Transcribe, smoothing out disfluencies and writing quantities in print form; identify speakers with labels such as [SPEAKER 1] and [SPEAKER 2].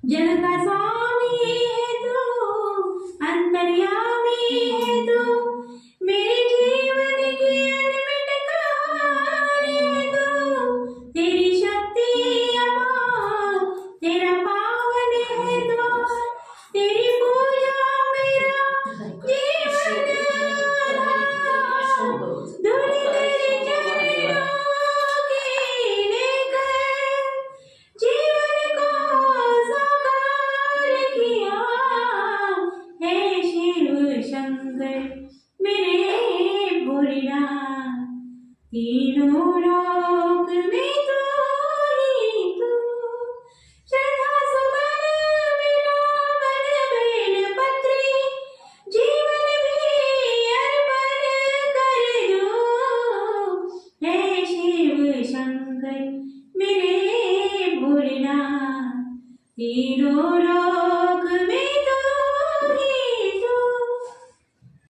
[SPEAKER 1] जग का स्वामी है तू, अंतर्यामी है तू, मेरे जीवन की अनमिट कहानी है तू। तेरी शक्ति अपार, तेरा पावन है द्वार, तेरी पूजा मेरा जीवन आधार। धूलि तेरे चरणों की लेकर जीवन को साकार किया। हे शिव शंकर मेरे भोलेनाथ, तीनों लोक में तू ही तू। श्रद्धा सुमन मेरा मन बेलपत्री, जीवन भी अर्पण कर दूं। हे शिव शंकर मेरे भोलेनाथ, तीनों लोक